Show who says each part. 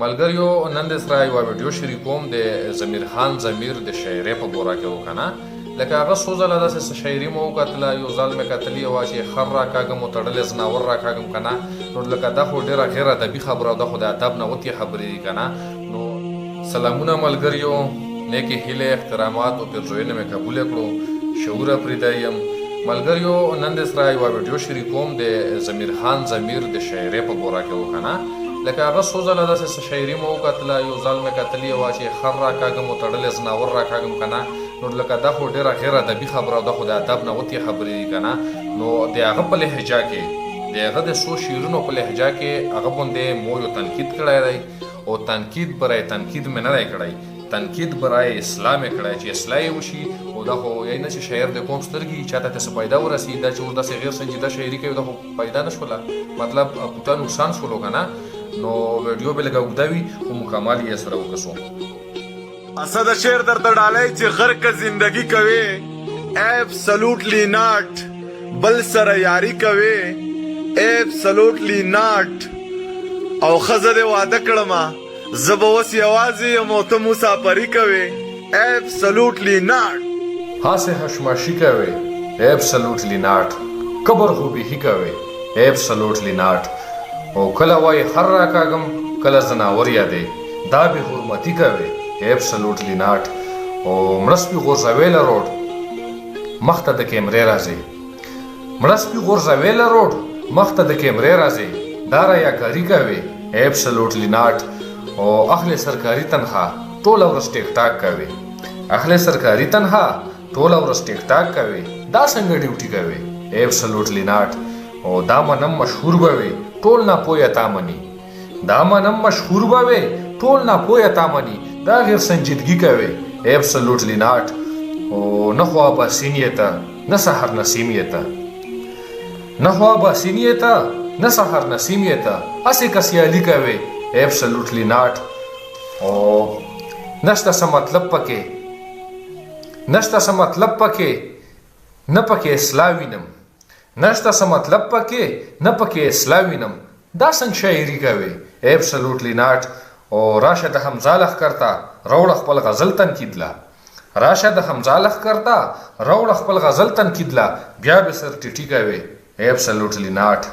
Speaker 1: ملګریو نن د سره یوه ویډیو شریکوم د ضمیر خان ضمیر د شاعرۍ په بوره کې وکنه لکه هغه څو ځله داسې شاعري مو وکتله یو ځل مې کتلې وه چې خر راکاږم او تړلی ځناور راکاږم که نه نو لکه دا خو ډېره غیر ادبي خبره او دا خو د ادب نه وتې خبرې دي که نه نو سلامونه ملګریو نیکې هیلې احترامات او پیرزوینې مې قبوله کړو شعوره پرېده یم ملګریو نن د سره یوه ویډیو شریکوم د ضمیر خان ضمیر د شاعرۍ په بوره کې وکنه لکه هغه څو ځله داسې شاعري مو وکتله یو ځل مې کتلې وه چې خر راکاږم او تړلی ځناور راکاږم که نه نو لکه دا خو ډېره غیر ادبي خبره او دا خو د ادب نه وتې خبرې دي که نه نو د هغه په لهجه کې د هغه د څو شعرونو په لهجه کې هغه باندې مو یو تنقید کړی دی او تنقید برای تنقید مې نه دی کړی تنقید برای اصلاح مې کړی چې اصلاح یې وشي او دا خو یعنی نه چې شاعر د قوم سترګې چاته ته څه پیدا ورسي دا چې اوس داسې غیر سنجیده شاعري کوي دا خو پیدا نه شوله مطلب کوته نقصان شولو که نه نو ویډیو به لږه اوږده وي خو مکمل یې سره وکړو
Speaker 2: اسد شعر درته ډالۍ چې غرق زندگی کوي ایبسلوټلی ناٹ بل سره یاری کوي ایبسلوټلی ناٹ او ښځه دې واده کړمه زه به اوس یوازې یم او ته مسافري کوې ایبسلوټلی ناٹ
Speaker 1: هسې حشماشي کوې ایبسلوټلی ناٹ قبر خو بیخي کوې ایبسلوټلی ناٹ او کله وایي خر راکاږم کله ځناور یادې دا بې حرمتي کوې ایبسلوټلی ناٹ او مړه سپي غورځوې له روډ مخ ته د کیمرې راځې مړه سپي غورځوې له روډ مخ ته د کیمرې راځې دا ریاکاري کوې ایبسلوټلی ناٹ او اخلي سرکاري تنخواه ټوله ورځ ټیک ټاک کوې اخلي سرکاري تنخواه ټوله ورځ ټیک ټاک کوې دا څنګه ډیوټي کوې ایبسلوټلی ناٹ او دا منم مشهور به وي ټول ناپویه تا مني دا منم مشهور به وي ټول ناپویه تا مني دا غیر سنجیدګي کوې ایبسلوټلی ناٹ او نه خو اباسین یې ته نه سحر نسیم یې ته نه خو اباسین یې ته نه سحر نسیم یې ته هسې کسیالي کوې ایبسلوټلی ناٹ او نشته څه مطلب پکې نشته څه مطلب پکې نه پکې اصلاح وینم نشته څه مطلب پکې نه پکې اصلاح وینم دا څنګه شاعري کوې ایبسلوټلی ناٹ او راشه د حمزه لښکر ته راوړه خپل غزل تنقید له راشه د حمزه لښکر ته راوړه خپل غزل تنقید له بیا به سر ټیټي کوې ایبسلوټلی ناٹ